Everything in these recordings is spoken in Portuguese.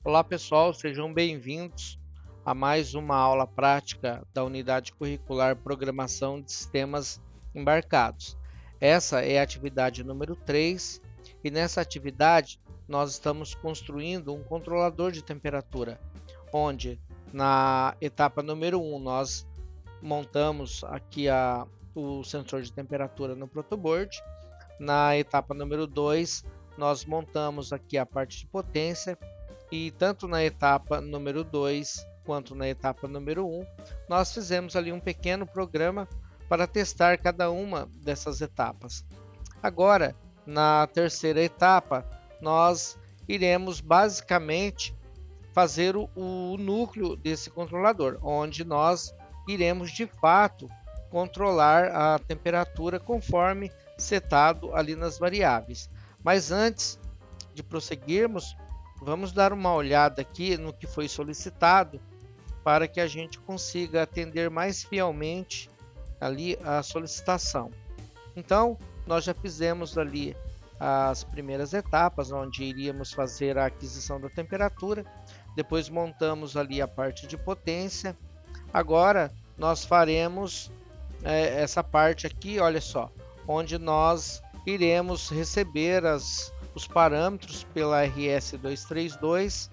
Olá pessoal, sejam bem-vindos a mais uma aula prática da unidade curricular Programação de Sistemas Embarcados. Essa é a atividade número 3 e nessa atividade nós estamos construindo um controlador de temperatura, onde na etapa número 1 nós montamos aqui o sensor de temperatura no protoboard. Na etapa número 2 nós montamos aqui a parte de potência. E tanto na etapa número 2 quanto na etapa número 1, nós fizemos ali um pequeno programa para testar cada uma dessas etapas. Agora, na terceira etapa, nós iremos basicamente fazer o núcleo desse controlador, onde nós iremos de fato controlar a temperatura conforme setado ali nas variáveis. Mas antes de prosseguirmos, vamos dar uma olhada aqui no que foi solicitado para que a gente consiga atender mais fielmente ali a solicitação. Então, nós já fizemos ali as primeiras etapas, onde iríamos fazer a aquisição da temperatura, depois montamos ali a parte de potência. Agora, nós faremos essa parte aqui, olha só, onde nós iremos receber os parâmetros pela RS-232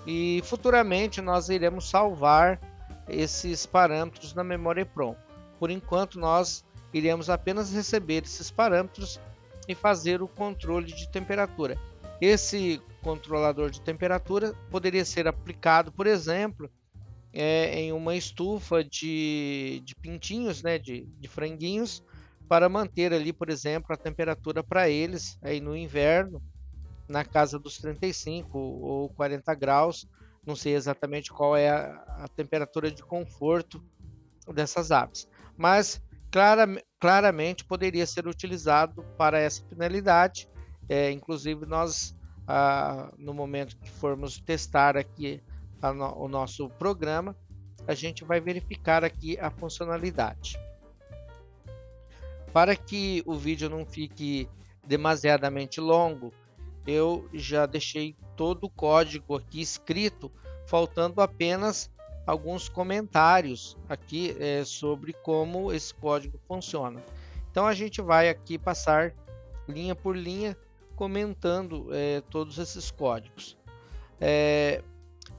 e futuramente nós iremos salvar esses parâmetros na memória EPROM. Por enquanto nós iremos apenas receber esses parâmetros e fazer o controle de temperatura. Esse controlador de temperatura poderia ser aplicado, por exemplo, em uma estufa de pintinhos, né, de franguinhos, para manter ali, por exemplo, a temperatura para eles aí no inverno, na casa dos 35 ou 40 graus. Não sei exatamente qual é a temperatura de conforto dessas aves, mas claramente poderia ser utilizado para essa finalidade. Inclusive nós, no momento que formos testar aqui o nosso programa, a gente vai verificar aqui a funcionalidade. Para que o vídeo não fique demasiadamente longo, eu já deixei todo o código aqui escrito, faltando apenas alguns comentários aqui sobre como esse código funciona. Então a gente vai aqui passar linha por linha comentando todos esses códigos.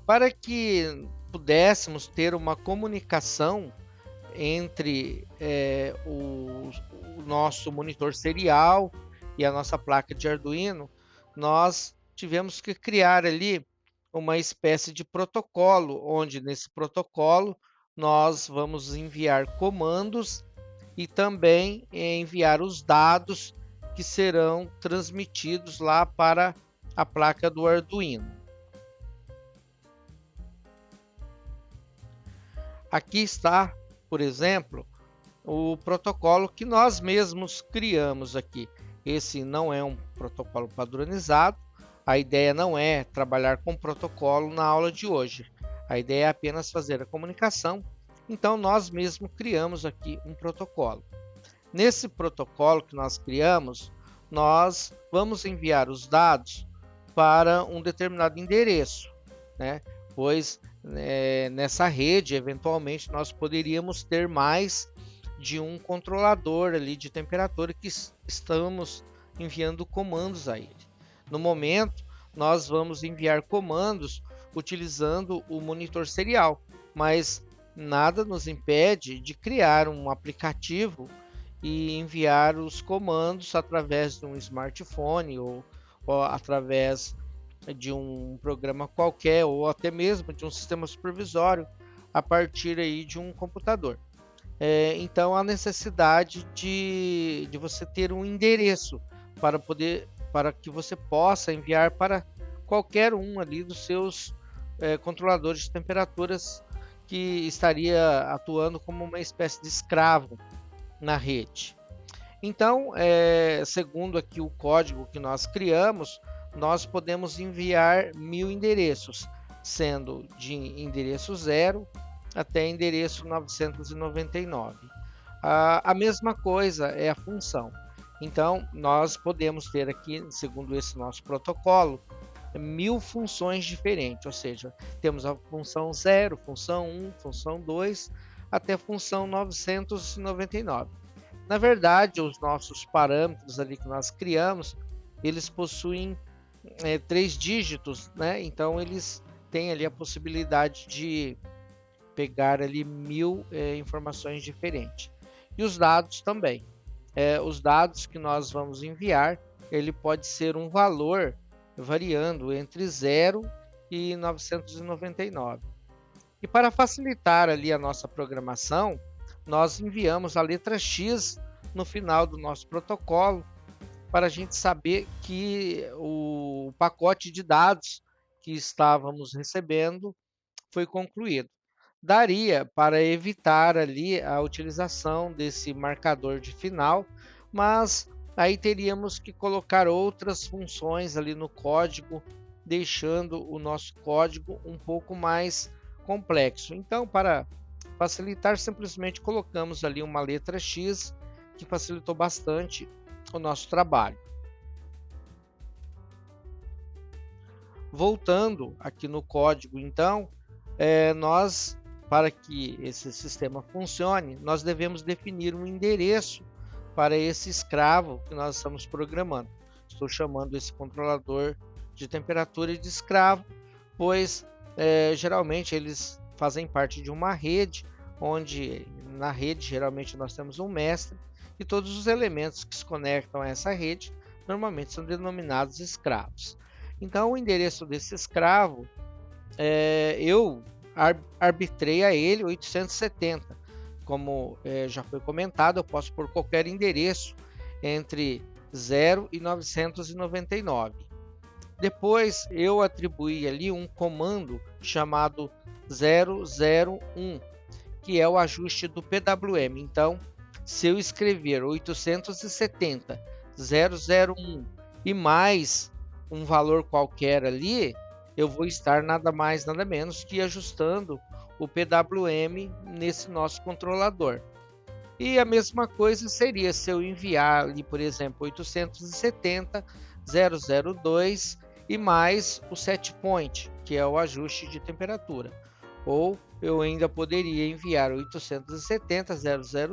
Para que pudéssemos ter uma comunicação entre o nosso monitor serial e a nossa placa de Arduino, nós tivemos que criar ali uma espécie de protocolo, onde nesse protocolo nós vamos enviar comandos e também enviar os dados que serão transmitidos lá para a placa do Arduino. Aqui está, por exemplo, o protocolo que nós mesmos criamos aqui. Esse não é um protocolo padronizado. A ideia não é trabalhar com protocolo na aula de hoje. A ideia é apenas fazer a comunicação. Então, nós mesmos criamos aqui um protocolo. Nesse protocolo que nós criamos, nós vamos enviar os dados para um determinado endereço, né? Pois nessa rede, eventualmente, nós poderíamos ter mais de um controlador ali de temperatura que estamos enviando comandos a ele. No momento, nós vamos enviar comandos utilizando o monitor serial, mas nada nos impede de criar um aplicativo e enviar os comandos através de um smartphone ou através de um programa qualquer ou até mesmo de um sistema supervisório a partir aí de um computador. Então a necessidade de você ter um endereço para que você possa enviar para qualquer um ali dos seus controladores de temperaturas que estaria atuando como uma espécie de escravo na rede. Então, segundo aqui o código que nós criamos, nós podemos enviar 1000 endereços, sendo de endereço 0 até endereço 999. A mesma coisa é a função. Então, nós podemos ter aqui, segundo esse nosso protocolo, 1000 funções diferentes, ou seja, temos a função 0, função 1, função 2, até a função 999. Na verdade, os nossos parâmetros ali que nós criamos, eles possuem 3 dígitos, né? Então eles têm ali a possibilidade de pegar ali 1000 informações diferentes. E os dados também. Os dados que nós vamos enviar, ele pode ser um valor variando entre 0 e 999. E para facilitar ali a nossa programação, nós enviamos a letra X no final do nosso protocolo para a gente saber que o pacote de dados que estávamos recebendo foi concluído. Daria para evitar ali a utilização desse marcador de final, mas aí teríamos que colocar outras funções ali no código, deixando o nosso código um pouco mais complexo. Então, para facilitar, simplesmente colocamos ali uma letra X, que facilitou bastante o nosso trabalho. Voltando aqui no código, então, para que esse sistema funcione, nós devemos definir um endereço para esse escravo que nós estamos programando. Estou chamando esse controlador de temperatura de escravo, pois geralmente eles fazem parte de uma rede, onde na rede geralmente nós temos um mestre, e todos os elementos que se conectam a essa rede normalmente são denominados escravos. Então, o endereço desse escravo, eu arbitrei a ele 870. Como já foi comentado, eu posso pôr qualquer endereço entre 0 e 999. Depois, eu atribuí ali um comando chamado 001, que é o ajuste do PWM. Então, se eu escrever 870 001 e mais um valor qualquer ali, eu vou estar nada mais, nada menos que ajustando o PWM nesse nosso controlador. E a mesma coisa seria se eu enviar ali, por exemplo, 870 002 e mais o set point, que é o ajuste de temperatura. Ou eu ainda poderia enviar 870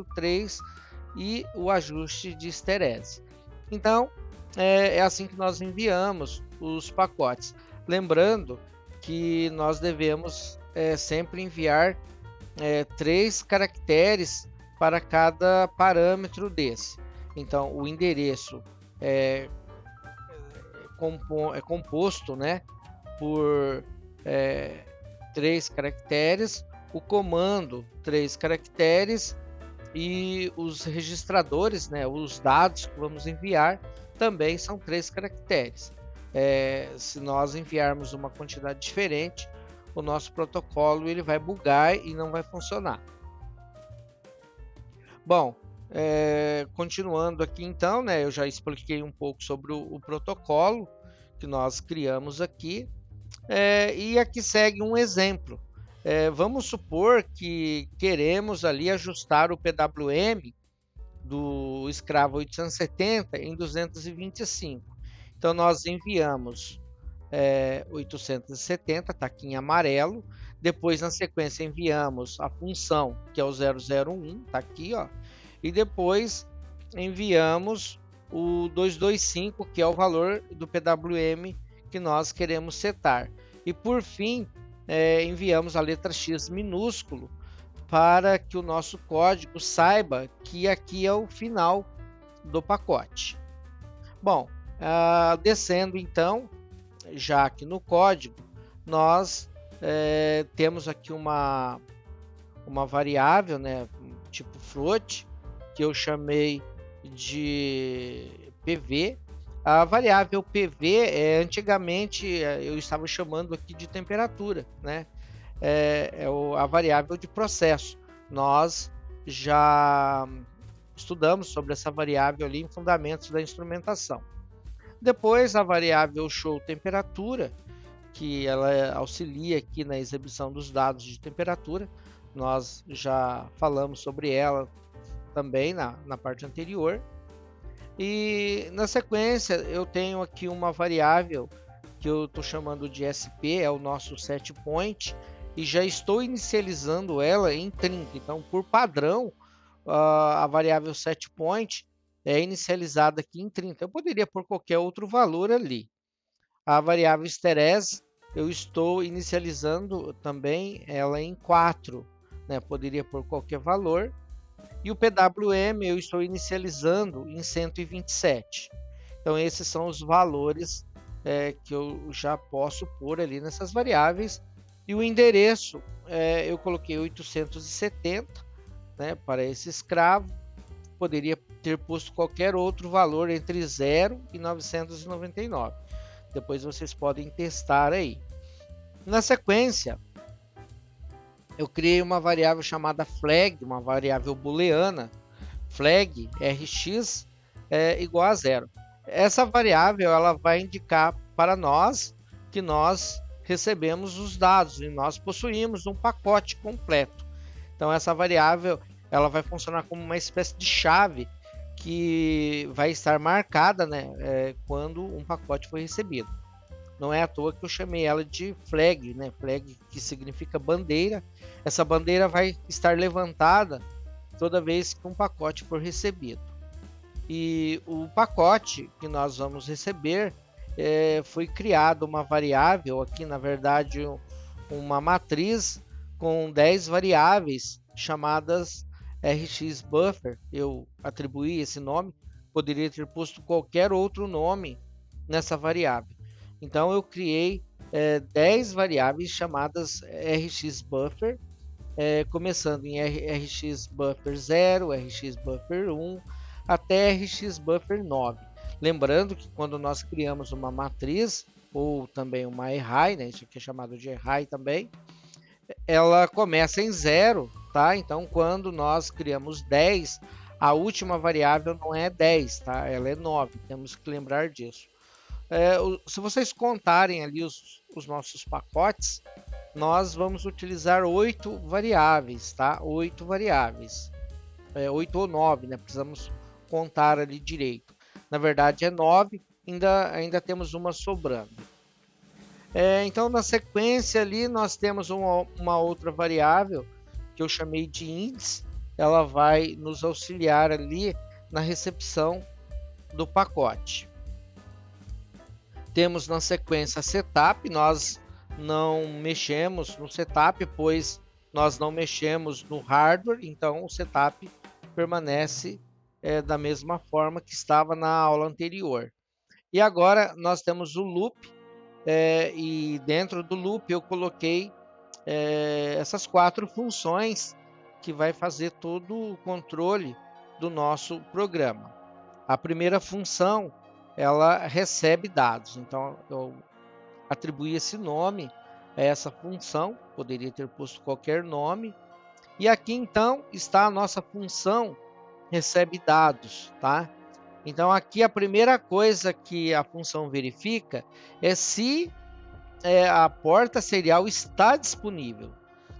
003 e o ajuste de esterese. Então, é assim que nós enviamos os pacotes. Lembrando que nós devemos sempre enviar 3 caracteres para cada parâmetro desse. Então, o endereço é composto, né, por 3 caracteres, o comando 3 caracteres e os registradores, né, os dados que vamos enviar, também são 3 caracteres. Se nós enviarmos uma quantidade diferente, o nosso protocolo ele vai bugar e não vai funcionar. Bom, continuando aqui então, né, eu já expliquei um pouco sobre o protocolo que nós criamos aqui, e aqui segue um exemplo. Vamos supor que queremos ali ajustar o PWM do escravo 870 em 225. Então, nós enviamos 870, está aqui em amarelo. Depois, na sequência, enviamos a função, que é o 001, está aqui, ó. E depois enviamos o 225, que é o valor do PWM que nós queremos setar. E por fim, enviamos a letra X minúsculo para que o nosso código saiba que aqui é o final do pacote. Bom, descendo então, já aqui no código, nós temos aqui uma variável, né, tipo float, que eu chamei de PV. A variável PV, antigamente eu estava chamando aqui de temperatura, né? A variável de processo. Nós já estudamos sobre essa variável ali em fundamentos da instrumentação. Depois a variável show temperatura, que ela auxilia aqui na exibição dos dados de temperatura. Nós já falamos sobre ela também na parte anterior. E na sequência eu tenho aqui uma variável que eu estou chamando de SP, é o nosso set point, e já estou inicializando ela em 30. Então, por padrão, a variável set point é inicializada aqui em 30. Eu poderia pôr qualquer outro valor ali. A variável STERES, eu estou inicializando também ela em 4, né? Poderia pôr qualquer valor. E o PWM eu estou inicializando em 127. Então, esses são os valores que eu já posso pôr ali nessas variáveis. E o endereço, eu coloquei 870, né, para esse escravo. Poderia ter posto qualquer outro valor entre 0 e 999. Depois vocês podem testar aí. Na sequência, eu criei uma variável chamada flag, uma variável booleana, flag rx igual a 0. Essa variável ela vai indicar para nós que nós recebemos os dados e nós possuímos um pacote completo. Então essa variável ela vai funcionar como uma espécie de chave que vai estar marcada, né, quando um pacote foi recebido. Não é à toa que eu chamei ela de flag, né? Flag que significa bandeira. Essa bandeira vai estar levantada toda vez que um pacote for recebido. E o pacote que nós vamos receber foi criado uma variável aqui, na verdade, uma matriz com 10 variáveis chamadas rxBuffer. Eu atribuí esse nome, poderia ter posto qualquer outro nome nessa variável. Então eu criei 10 variáveis chamadas rxBuffer, começando em rxBuffer 0, rxBuffer 1 até rxBuffer 9. Lembrando que quando nós criamos uma matriz ou também uma array, né, isso aqui é chamado de array também, ela começa em 0, tá? Então quando nós criamos 10, a última variável não é 10, tá? Ela é 9, temos que lembrar disso. Se vocês contarem ali os nossos pacotes, nós vamos utilizar 8 variáveis, tá? 8 variáveis, 8 ou 9, né? Precisamos contar ali direito. Na verdade é 9, ainda temos uma sobrando. Então na sequência ali nós temos uma outra variável que eu chamei de índice. Ela vai nos auxiliar ali na recepção do pacote. Temos na sequência setup, nós não mexemos no setup, pois nós não mexemos no hardware, então o setup permanece da mesma forma que estava na aula anterior. E agora nós temos o loop, e dentro do loop eu coloquei essas 4 funções que vai fazer todo o controle do nosso programa. A primeira função, ela recebe dados, então eu atribuí esse nome a essa função, poderia ter posto qualquer nome, e aqui então está a nossa função recebe dados, tá? Então aqui a primeira coisa que a função verifica é se a porta serial está disponível.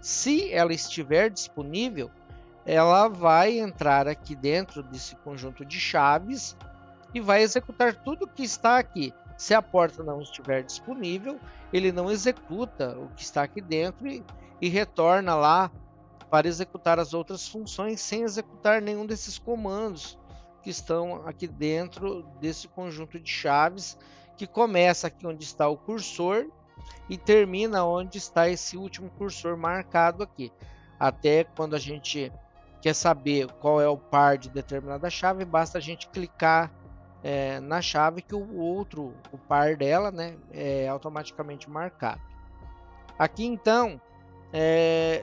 Se ela estiver disponível, ela vai entrar aqui dentro desse conjunto de chaves e vai executar tudo que está aqui. Se a porta não estiver disponível, ele não executa o que está aqui dentro e retorna lá para executar as outras funções sem executar nenhum desses comandos que estão aqui dentro desse conjunto de chaves, que começa aqui onde está o cursor e termina onde está esse último cursor marcado aqui. Até quando a gente quer saber qual é o par de determinada chave, basta a gente clicar na chave que o par dela, né, é automaticamente marcado. Aqui então,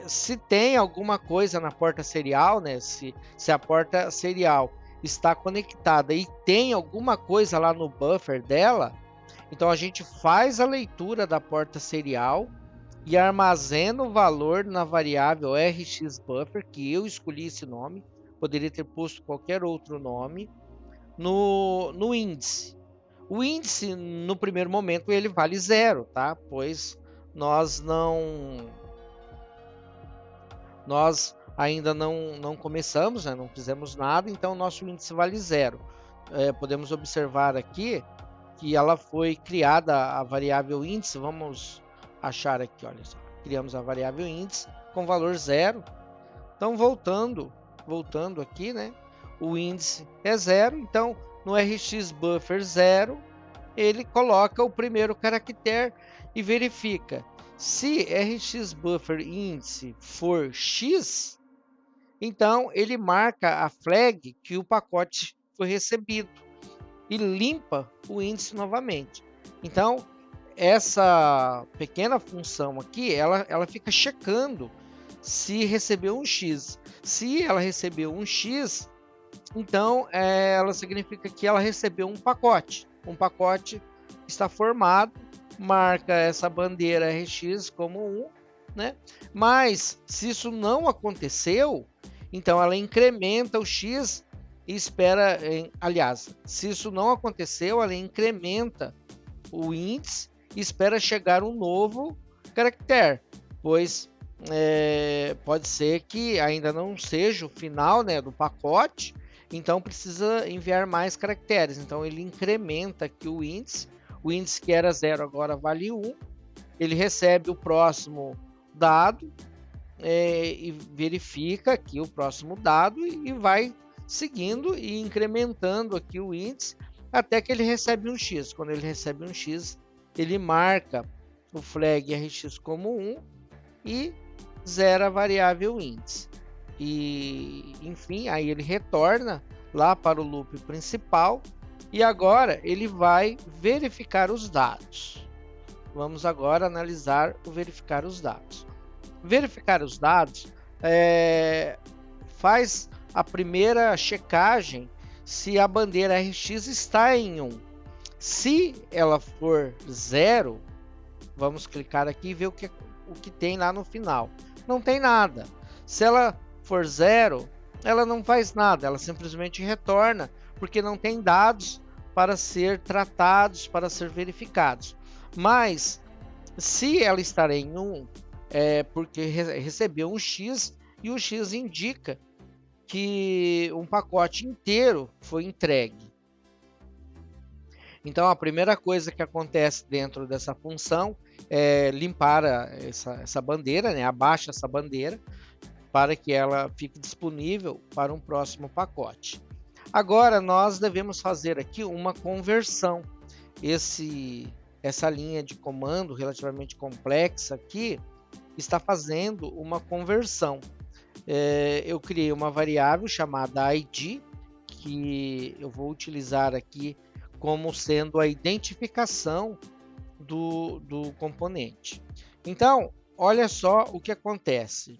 se tem alguma coisa na porta serial, né, se a porta serial está conectada e tem alguma coisa lá no buffer dela, então a gente faz a leitura da porta serial e armazena o valor na variável rxBuffer, que eu escolhi esse nome, poderia ter posto qualquer outro nome, no índice. O índice, no primeiro momento, ele vale 0, tá? Pois nós ainda não começamos, né? Não fizemos nada, então nosso índice vale 0. Podemos observar aqui que ela foi criada a variável índice. Vamos achar aqui, olha só. Criamos a variável índice com valor 0. Então, voltando aqui, né? O índice é 0, então no rxBuffer 0, ele coloca o primeiro caractere e verifica. Se rxBuffer índice for x, então ele marca a flag que o pacote foi recebido e limpa o índice novamente. Então, essa pequena função aqui, ela fica checando se recebeu um x. Se ela recebeu um x, então ela significa que ela recebeu um pacote. Um pacote está formado, marca essa bandeira RX como 1, né? Mas se isso não aconteceu, então ela incrementa o x e espera, aliás, se isso não aconteceu, ela incrementa o índice e espera chegar um novo caractere, pois pode ser que ainda não seja o final, né, do pacote, então precisa enviar mais caracteres. Então ele incrementa aqui o índice que era 0 agora vale 1, ele recebe o próximo dado e verifica aqui o próximo dado e vai seguindo e incrementando aqui o índice até que ele recebe um x. Quando ele recebe um x, ele marca o flag RX como 1 e zera a variável índice. E, enfim, aí ele retorna lá para o loop principal e agora ele vai verificar os dados. Vamos agora analisar o verificar os dados. Verificar os dados faz a primeira checagem se a bandeira RX está em 1. Se ela for 0, vamos clicar aqui e ver o que tem lá no final. Não tem nada. Se ela for 0, ela não faz nada, ela simplesmente retorna, porque não tem dados para ser tratados, para ser verificados. Mas, se ela estar em 1, é porque recebeu um X, e o X indica que um pacote inteiro foi entregue. Então, a primeira coisa que acontece dentro dessa função é limpar essa bandeira, né? Abaixa essa bandeira para que ela fique disponível para um próximo pacote. Agora, nós devemos fazer aqui uma conversão. Essa linha de comando relativamente complexa aqui está fazendo uma conversão. Eu criei uma variável chamada ID, que eu vou utilizar aqui como sendo a identificação do componente. Então, olha só o que acontece.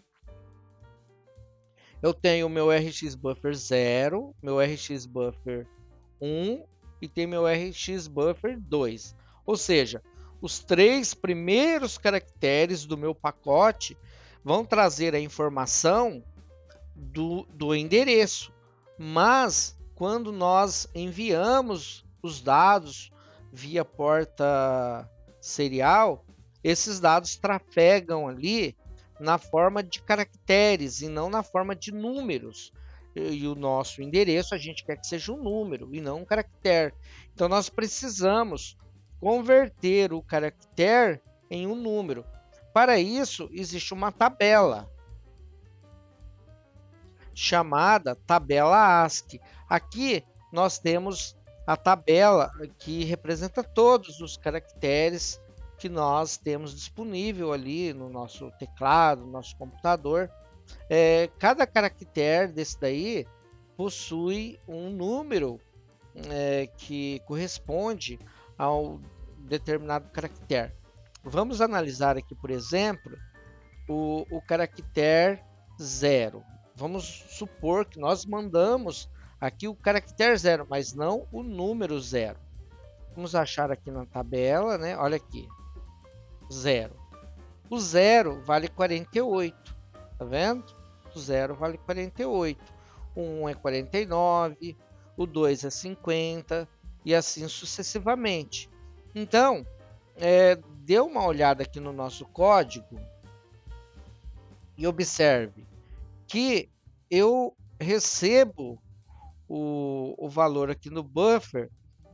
Eu tenho meu rxBuffer 0, meu rxBuffer 1 e tem meu rxBuffer 2. Ou seja, os 3 primeiros caracteres do meu pacote vão trazer a informação do endereço. Mas, quando nós enviamos os dados via porta serial, esses dados trafegam ali na forma de caracteres e não na forma de números. E o nosso endereço a gente quer que seja um número e não um caractere. Então nós precisamos converter o caractere em um número. Para isso existe uma tabela chamada tabela ASCII. Aqui nós temos a tabela que representa todos os caracteres que nós temos disponível ali no nosso teclado, no nosso computador. Cada caractere desse daí possui um número que corresponde ao determinado caractere. Vamos analisar aqui, por exemplo, o caractere 0. Vamos supor que nós mandamos aqui o caractere 0, mas não o número 0. Vamos achar aqui na tabela, né? Olha aqui, 0. O 0 vale 48, tá vendo? O 0 vale 48. O 1 é 49, o 2 é 50 e assim sucessivamente. Então, dê uma olhada aqui no nosso código e observe que eu recebo o valor aqui no buffer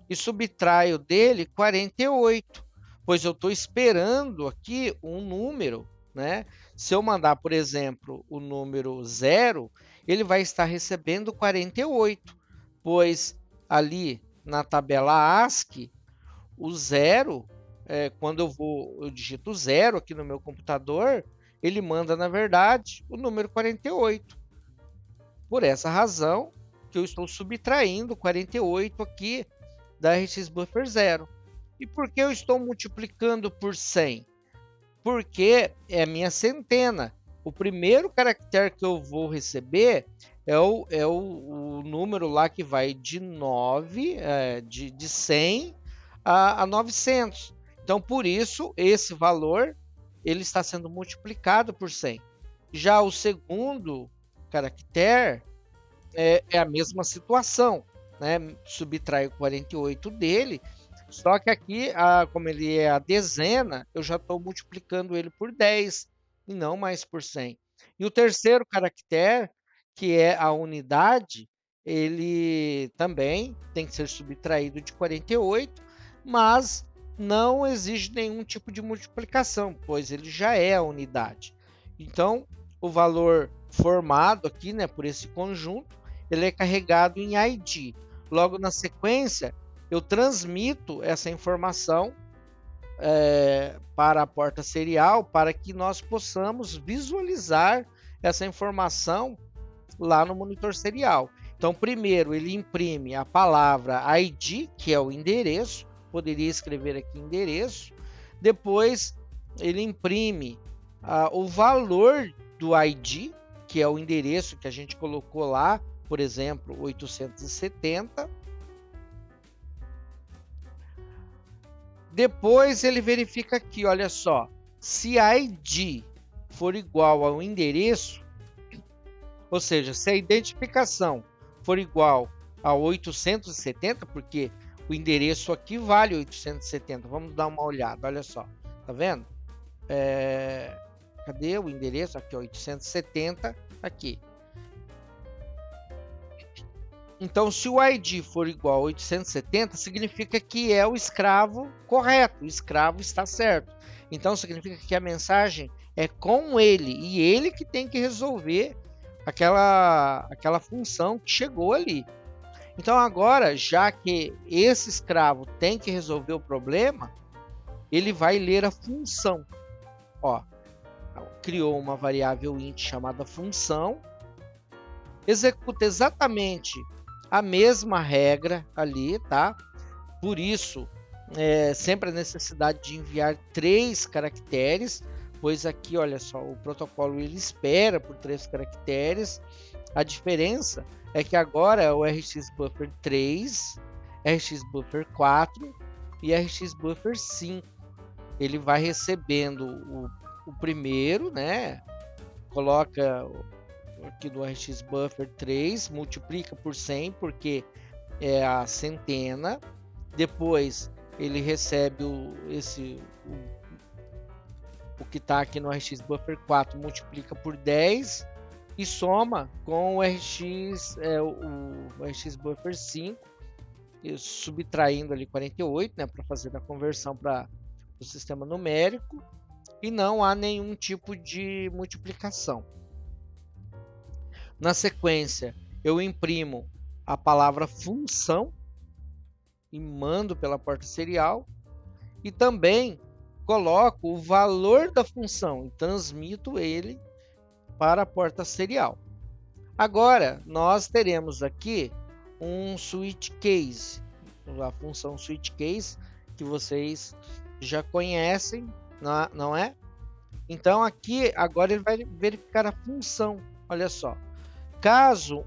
e subtraio dele 48, pois eu estou esperando aqui um número, né? Se eu mandar, por exemplo, o número 0, ele vai estar recebendo 48, pois ali na tabela ASCII, o 0, quando eu digito 0 aqui no meu computador, ele manda, na verdade, o número 48. Por essa razão que eu estou subtraindo 48 aqui da RX Buffer 0. E por que eu estou multiplicando por 100? Porque é a minha centena. O primeiro caractere que eu vou receber é o número lá que vai de 9, de 100 a 900. Então, por isso, esse valor ele está sendo multiplicado por 100. Já o segundo caractere é a mesma situação, né? Subtraio 48 dele, só que aqui, como ele é a dezena, eu já estou multiplicando ele por 10 e não mais por 100. E o terceiro caractere, que é a unidade, ele também tem que ser subtraído de 48, mas não exige nenhum tipo de multiplicação, pois ele já é a unidade. Então, o valor formado aqui, né, por esse conjunto, ele é carregado em ID. Logo na sequência, eu transmito essa informação para a porta serial para que nós possamos visualizar essa informação lá no monitor serial. Então, primeiro ele imprime a palavra ID, que é o endereço, poderia escrever aqui endereço. Depois ele imprime o valor do ID, que é o endereço que a gente colocou lá, por exemplo, 870. Depois ele verifica aqui, olha só, se a ID for igual ao endereço, ou seja, se a identificação for igual a 870, porque o endereço aqui vale 870, vamos dar uma olhada, olha só, tá vendo? Cadê o endereço? Aqui, 870, aqui. Então, se o ID for igual a 870, significa que é o escravo correto, o escravo está certo. Então, significa que a mensagem é com ele, e ele que tem que resolver aquela função que chegou ali. Então, agora, já que esse escravo tem que resolver o problema, ele vai ler a função. Ó, criou uma variável int chamada função, executa exatamente a mesma regra ali, tá? Por isso, sempre a necessidade de enviar 3 caracteres, pois aqui, olha só, o protocolo ele espera por 3 caracteres. A diferença é que agora é o RX Buffer 3, RX Buffer 4 e RX Buffer 5. Ele vai recebendo o primeiro, né? Coloca aqui do RX Buffer 3, multiplica por 100, porque é a centena. Depois ele recebe o que está aqui no RX Buffer 4, multiplica por 10 e soma com o RX Buffer 5, subtraindo ali 48, né, para fazer a conversão para o sistema numérico, e não há nenhum tipo de multiplicação. Na sequência, eu imprimo a palavra função e mando pela porta serial, e também coloco o valor da função e transmito ele para a porta serial. Agora, nós teremos aqui um switch case, a função switch case, que vocês já conhecem, não é? Então, aqui, agora ele vai verificar a função, olha só. Caso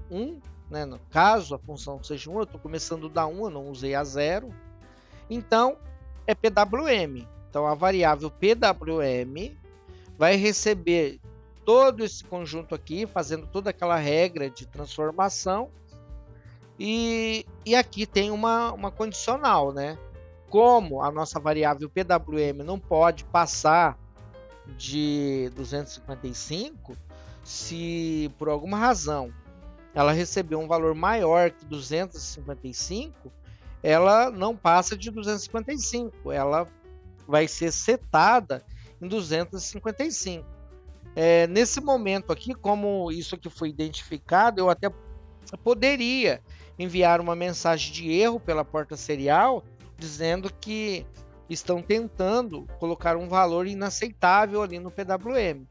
caso a função seja 1, eu estou começando da 1, eu não usei a 0, então é PWM. Então a variável PWM vai receber todo esse conjunto aqui, fazendo toda aquela regra de transformação, e aqui tem uma condicional, né? Como a nossa variável PWM não pode passar de 255, se por alguma razão ela receber um valor maior que 255, ela não passa de 255, ela vai ser setada em 255. Nesse momento aqui, como isso aqui foi identificado, eu até poderia enviar uma mensagem de erro pela porta serial, dizendo que estão tentando colocar um valor inaceitável ali no PWM.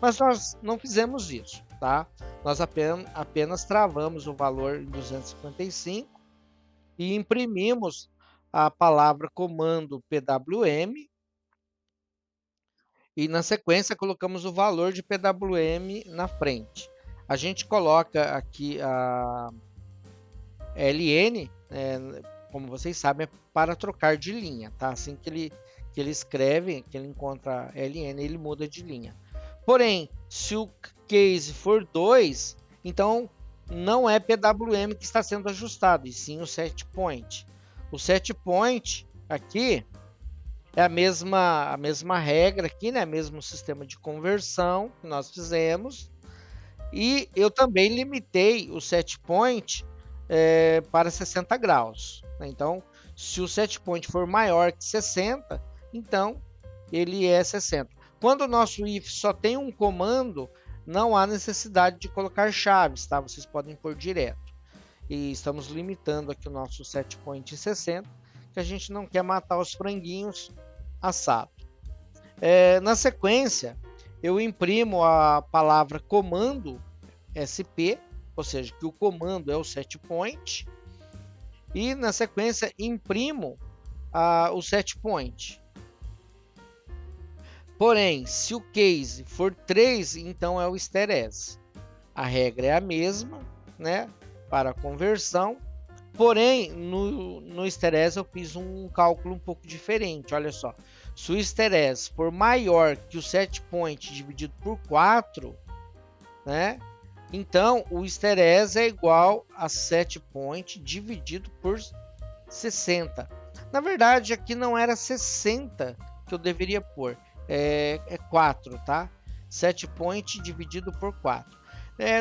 Mas nós não fizemos isso, tá? Nós apenas travamos o valor em 255 e imprimimos a palavra comando PWM e na sequência colocamos o valor de PWM na frente. A gente coloca aqui a LN, como vocês sabem, é para trocar de linha, tá? Assim que ele escreve, que ele encontra LN, ele muda de linha. Porém, se o case for 2, então não é PWM que está sendo ajustado, e sim o set point. O set point aqui é a mesma regra aqui, né? Mesmo sistema de conversão que nós fizemos. E eu também limitei o set point para 60 graus. Então, se o set point for maior que 60, então ele é 60. Quando o nosso if só tem um comando, não há necessidade de colocar chaves, tá? Vocês podem pôr direto. E estamos limitando aqui o nosso set point em 60, que a gente não quer matar os franguinhos assados. Na sequência, eu imprimo a palavra comando SP, ou seja, que o comando é o set point, e na sequência imprimo o set point. Porém, se o case for 3, então é o esterese. A regra é a mesma, né, para a conversão. Porém, no esterese eu fiz um cálculo um pouco diferente. Olha só, se o esterese for maior que o set point dividido por 4, né, então o esterese é igual a set point dividido por 60. Na verdade, aqui não era 60 que eu deveria pôr. É 4, tá? Set point dividido por 4.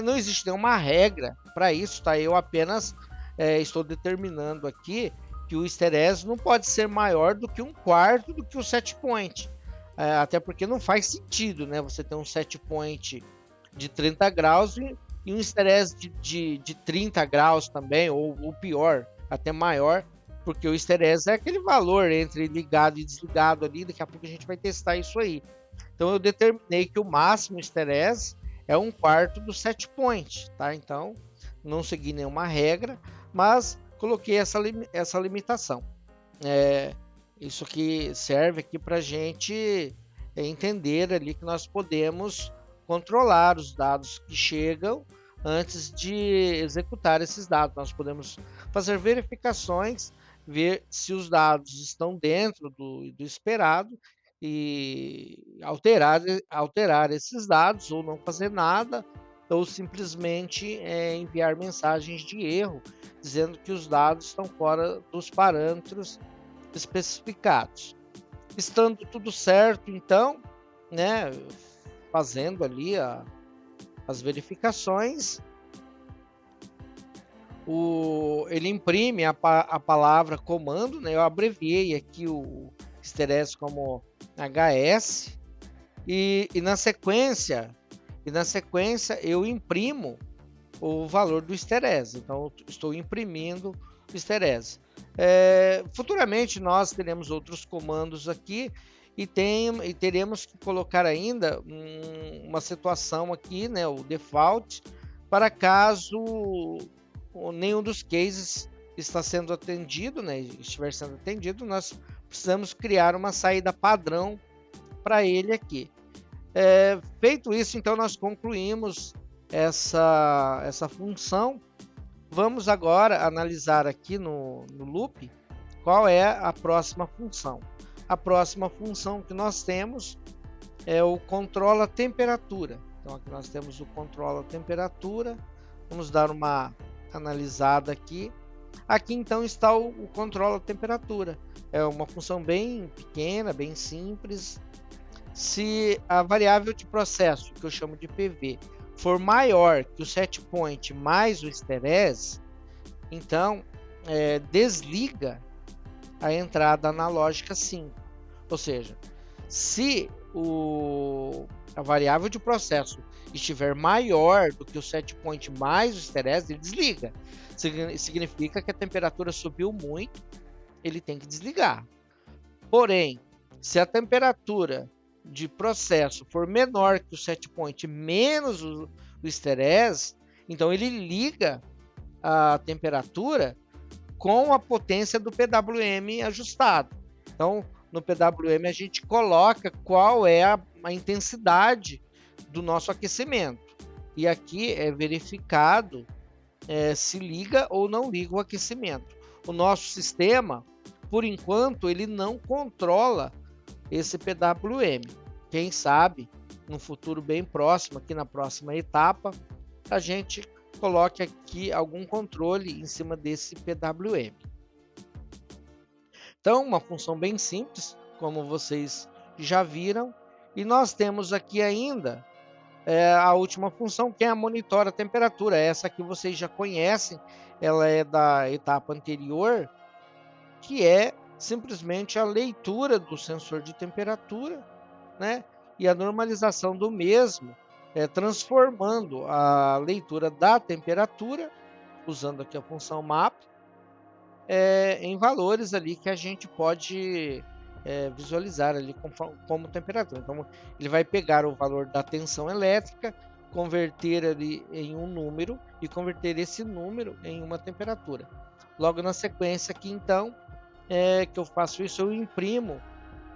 Não existe nenhuma regra para isso, tá? Eu apenas estou determinando aqui que o esterese não pode ser maior do que 1/4 do que o set point. Até porque não faz sentido, né? Você ter um set point de 30 graus e um esterese de 30 graus também, ou pior, até maior, porque o esterese é aquele valor entre ligado e desligado ali. Daqui a pouco a gente vai testar isso aí. Então eu determinei que o máximo esterese é 1/4 do set point, tá? Então não segui nenhuma regra, mas coloquei essa limitação. Isso que serve aqui para a gente entender ali que nós podemos controlar os dados que chegam antes de executar esses dados. Nós podemos fazer verificações, ver se os dados estão dentro do esperado e alterar esses dados, ou não fazer nada, ou simplesmente enviar mensagens de erro dizendo que os dados estão fora dos parâmetros especificados. Estando tudo certo, então, né, fazendo ali as verificações, ele imprime a palavra comando, né? Eu abreviei aqui o esterese como HS, e na sequência eu imprimo o valor do esterese. Então estou imprimindo o esterese. Futuramente nós teremos outros comandos aqui e teremos que colocar ainda uma situação aqui, né, o default, para caso nenhum dos cases está sendo atendido, né, estiver sendo atendido, nós precisamos criar uma saída padrão para ele aqui. Feito isso, então nós concluímos essa função. Vamos agora analisar aqui no loop qual é a próxima função. A próxima função que nós temos é o controla temperatura. Então aqui nós temos o controla temperatura. Vamos dar uma analisada aqui. Aqui então está o controla temperatura. É uma função bem pequena, bem simples. Se a variável de processo, que eu chamo de PV, for maior que o set point mais o esterese, então desliga a entrada analógica 5. Ou seja, se a variável de processo estiver maior do que o set point mais o esterese, ele desliga. Significa que a temperatura subiu muito, ele tem que desligar. Porém, se a temperatura de processo for menor que o set point menos o esterese, então ele liga a temperatura com a potência do PWM ajustado. Então, no PWM a gente coloca qual é a intensidade do nosso aquecimento. E aqui é verificado se liga ou não liga o aquecimento. O nosso sistema, por enquanto, ele não controla esse PWM. Quem sabe, no futuro bem próximo, aqui na próxima etapa, a gente coloque aqui algum controle em cima desse PWM. Então, uma função bem simples, como vocês já viram. E nós temos aqui ainda a última função, que é a monitora temperatura. Essa aqui vocês já conhecem, ela é da etapa anterior, que é simplesmente a leitura do sensor de temperatura, né? E a normalização do mesmo, transformando a leitura da temperatura, usando aqui a função map, em valores ali que a gente pode visualizar ali como temperatura. Então, ele vai pegar o valor da tensão elétrica, converter ali em um número e converter esse número em uma temperatura. Logo na sequência aqui, então, que eu faço isso, eu imprimo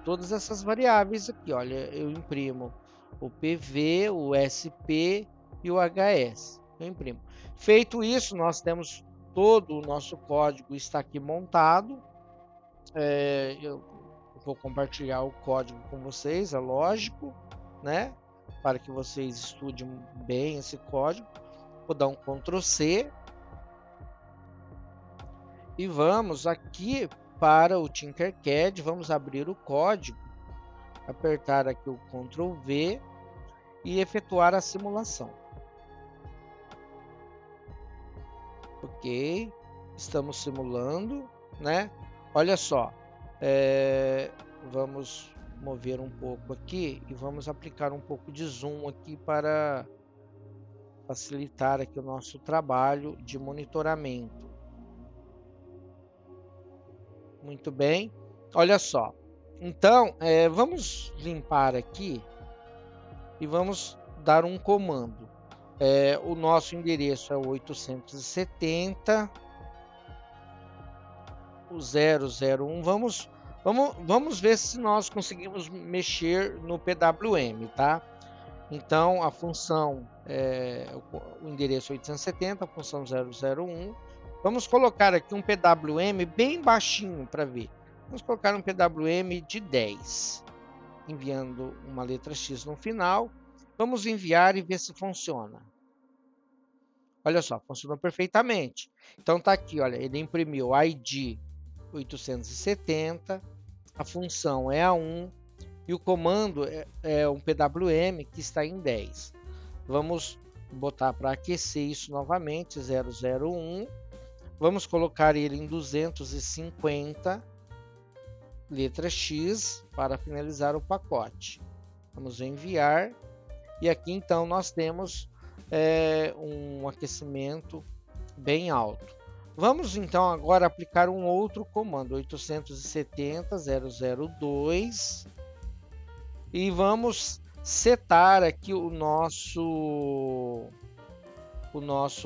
todas essas variáveis aqui. Olha, eu imprimo o PV, o SP e o HS. Eu imprimo. Feito isso, nós temos todo o nosso código está aqui montado. Eu vou compartilhar o código com vocês, é lógico, né? Para que vocês estudem bem esse código. Vou dar um Ctrl C. E vamos aqui para o Tinkercad, vamos abrir o código, apertar aqui o Ctrl V e efetuar a simulação. Ok, estamos simulando, né? Olha só, vamos mover um pouco aqui e vamos aplicar um pouco de zoom aqui para facilitar aqui o nosso trabalho de monitoramento. Muito bem, olha só. Então, vamos limpar aqui e vamos dar um comando. O nosso endereço é o 870, o 001. Vamos ver se nós conseguimos mexer no PWM, tá? Então, a função, o endereço 870, a função 001. Vamos colocar aqui um PWM bem baixinho para ver. Vamos colocar um PWM de 10, enviando uma letra X no final. Vamos enviar e ver se funciona. Olha só, funcionou perfeitamente. Então tá aqui, olha, ele imprimiu ID 870, a função é a 1 e o comando é um PWM que está em 10. Vamos botar para aquecer isso novamente, 001. Vamos colocar ele em 250, letra X, para finalizar o pacote. Vamos enviar. E aqui então nós temos um aquecimento bem alto. Vamos então agora aplicar um outro comando, 870 002, e vamos setar aqui o nosso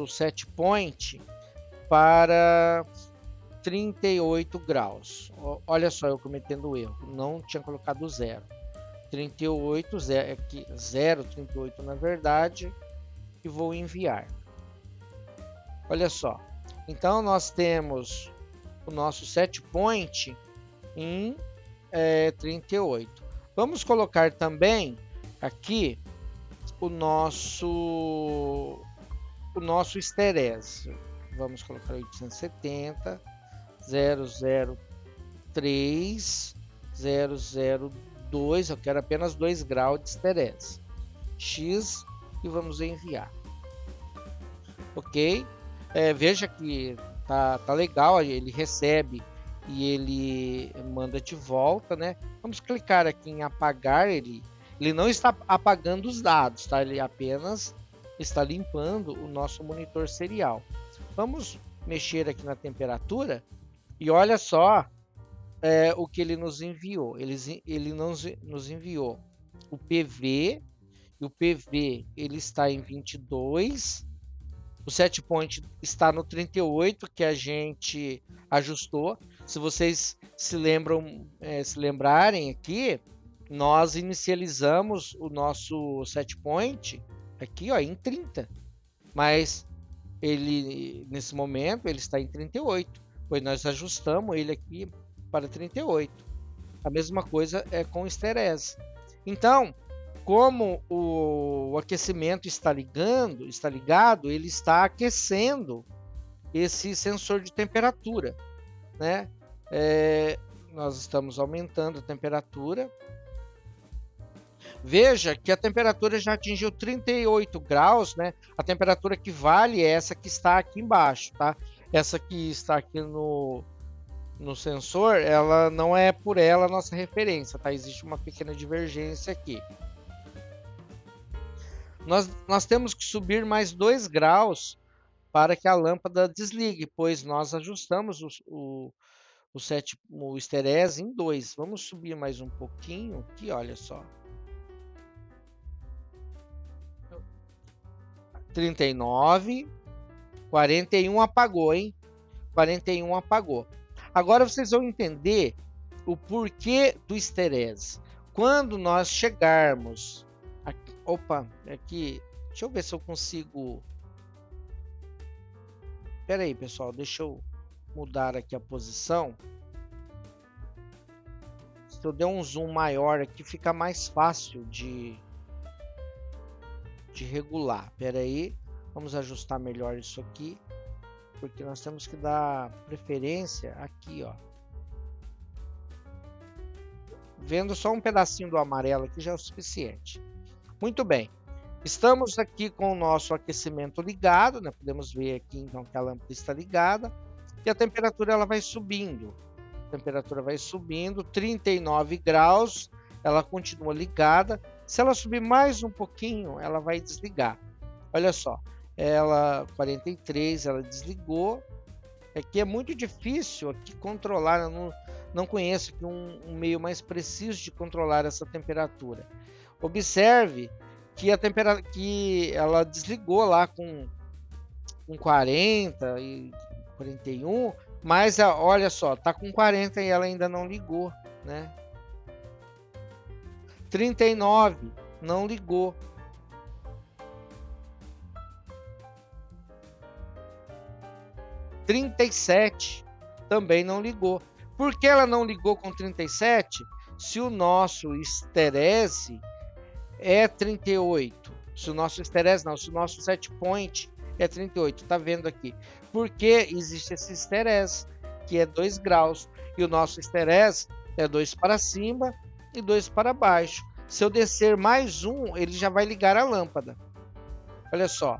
set point para 38 graus. Olha só, eu cometendo erro, não tinha colocado 0. 38, aqui 0,38 na verdade, e vou enviar. Olha só, então nós temos o nosso set point em 38. Vamos colocar também aqui o nosso esterese. Vamos colocar 870 003 002. Eu quero apenas 2 graus de esterese. X e vamos enviar. Ok? Veja que tá legal, ele recebe e ele manda de volta, né? Vamos clicar aqui em apagar, ele não está apagando os dados, tá? Ele apenas está limpando o nosso monitor serial. Vamos mexer aqui na temperatura e olha só o que ele nos enviou. Ele nos enviou o PV, e o PV ele está em 22, o set point está no 38 que a gente ajustou. Se vocês se lembrarem aqui, nós inicializamos o nosso set point aqui, ó, em 30, mas ele nesse momento ele está em 38, pois nós ajustamos ele aqui para 38. A mesma coisa é com o esterese. Então, como o aquecimento está ligado, ele está aquecendo esse sensor de temperatura, né? Nós estamos aumentando a temperatura. Veja que a temperatura já atingiu 38 graus, né? A temperatura que vale é essa que está aqui embaixo, tá? Essa que está aqui no sensor, ela não é por ela a nossa referência, tá? Existe uma pequena divergência aqui. Nós temos que subir mais 2 graus para que a lâmpada desligue, pois nós ajustamos o esterese em 2. Vamos subir mais um pouquinho aqui, olha só. 39, 41 apagou, hein? 41 apagou. Agora vocês vão entender o porquê do esterese. Quando nós chegarmos aqui, opa, aqui, deixa eu ver se eu consigo. Espera aí, pessoal, deixa eu mudar aqui a posição. Se eu der um zoom maior aqui, fica mais fácil de regular. Espera aí, vamos ajustar melhor isso aqui, porque nós temos que dar preferência aqui, ó. Vendo só um pedacinho do amarelo aqui já é o suficiente. Muito bem. Estamos aqui com o nosso aquecimento ligado, né? Podemos ver aqui então que a lâmpada está ligada e a temperatura ela vai subindo. A temperatura vai subindo, 39 graus, ela continua ligada. Se ela subir mais um pouquinho, ela vai desligar. Olha só, ela 43, ela desligou. Aqui é muito difícil aqui controlar, eu não conheço aqui um meio mais preciso de controlar essa temperatura. Observe que a temperatura que ela desligou lá com 40 e 41, mas olha só, tá com 40 e ela ainda não ligou, né? 39 não ligou. 37 também não ligou. Por que ela não ligou com 37? Se o nosso esterese é 38. Se o nosso esterese não, se o nosso set point é 38. Tá vendo aqui? Porque existe esse esterese, que é 2 graus. E o nosso esterese é 2 para cima e 2 para baixo. Se eu descer mais um, ele já vai ligar a lâmpada. Olha só.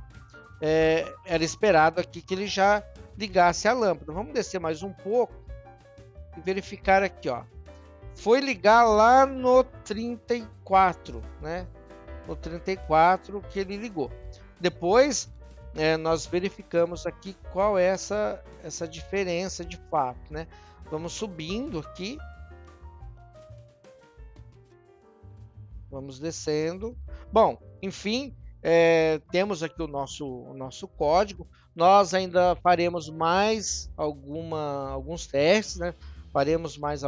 Era esperado aqui que ele já ligasse a lâmpada. Vamos descer mais um pouco e verificar aqui, ó. Foi ligar lá no 34, né? No 34 que ele ligou. Depois, nós verificamos aqui qual é essa diferença de fato, né? Vamos subindo aqui. Vamos descendo. Bom, enfim, temos aqui o nosso código. Nós ainda faremos mais alguns testes, né? Faremos mais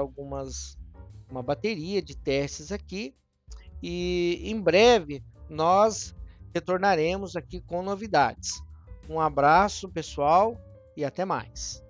uma bateria de testes aqui. E em breve nós retornaremos aqui com novidades. Um abraço, pessoal, e até mais.